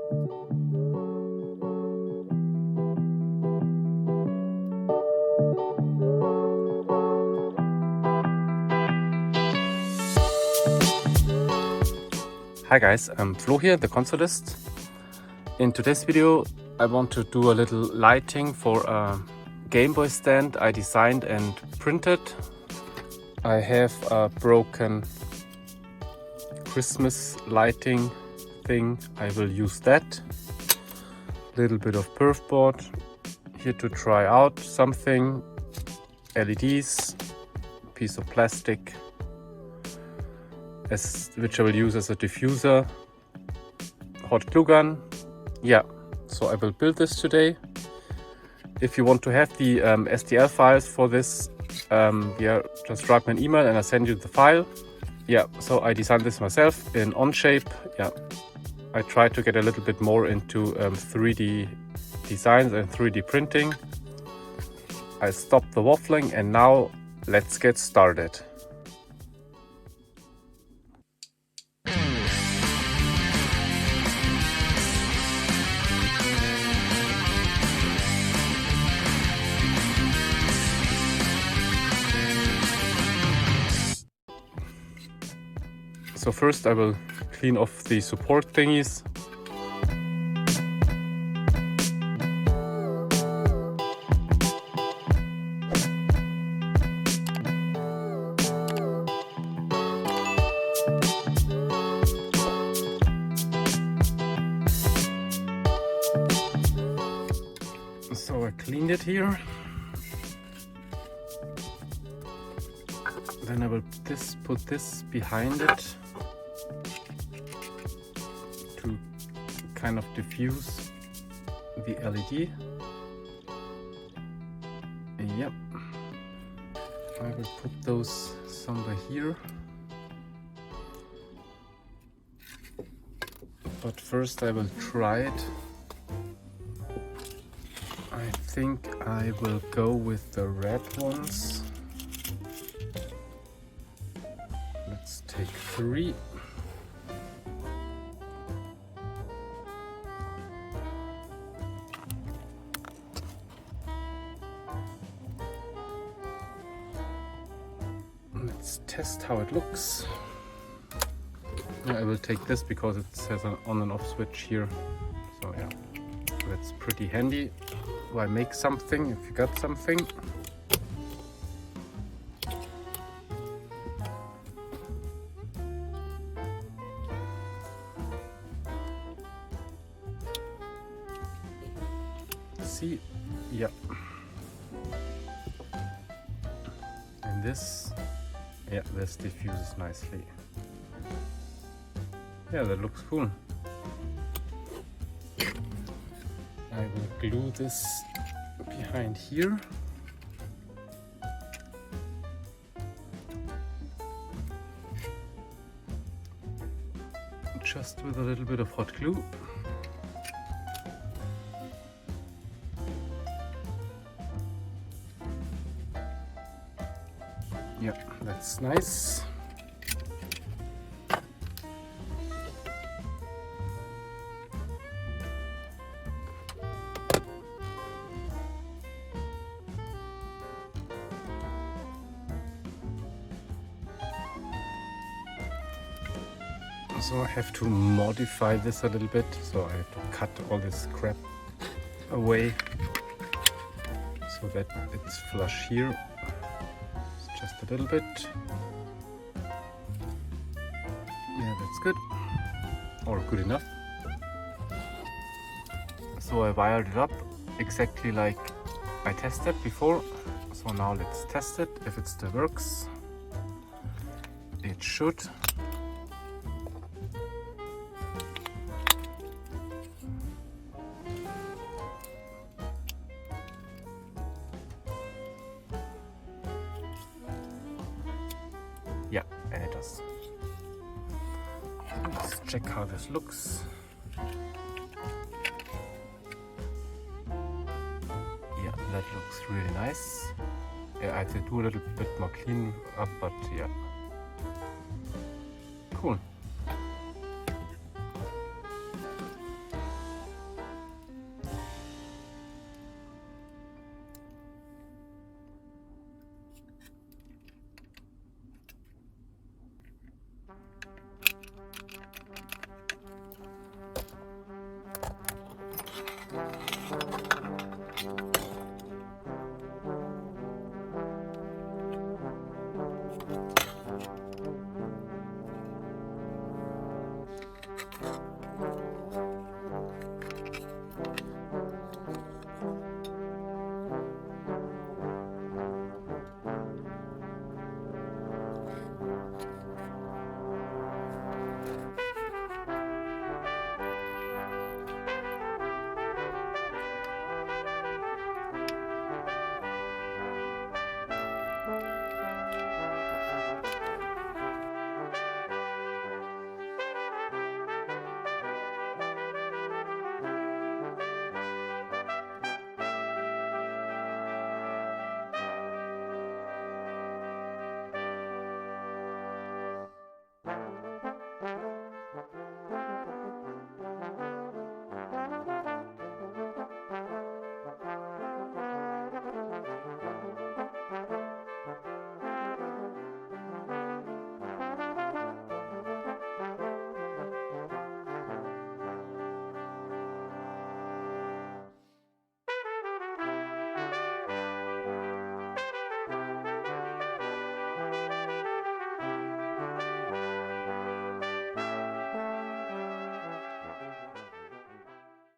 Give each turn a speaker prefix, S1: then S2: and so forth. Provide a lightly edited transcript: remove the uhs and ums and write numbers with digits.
S1: Hi guys, I'm Flo here, the consolist. In today's video I want to do a little lighting for a Game Boy stand I designed and printed. I have a broken Christmas lighting thing, I will use that. Little bit of perf board here to try out something, LEDs, piece of plastic which I will use as a diffuser, hot glue gun. Yeah, so I will build this today. If you want to have the STL files for this, yeah, just write me an email and I'll send you the file. Yeah, so I designed this myself in Onshape. Yeah, I tried to get a little bit more into 3D designs and 3D printing. I stopped the waffling and now let's get started. So first I will clean off the support thingies. So I cleaned it here. Then I will put this behind it to kind of diffuse the LED. Yep. I will put those somewhere here. But first I will try it. I think I will go with the red ones. Let's take 3. Let's test how it looks. I will take this because it has an on and off switch here. So yeah, that's pretty handy. Why make something if you got something? See, yeah. And this, yeah, this diffuses nicely. Yeah, that looks cool. I will glue this behind here. Just with a little bit of hot glue. Yeah, that's nice. So I have to modify this a little bit, so I have to cut all this crap away so that it's flush here. Just a little bit. Yeah, that's good, or good enough. So I wired it up exactly like I tested before. So now let's test it if it still works. It should. Yeah, and it does. Let's check how this looks. Yeah, that looks really nice. Yeah, I had to do a little bit more clean up, but yeah. Cool.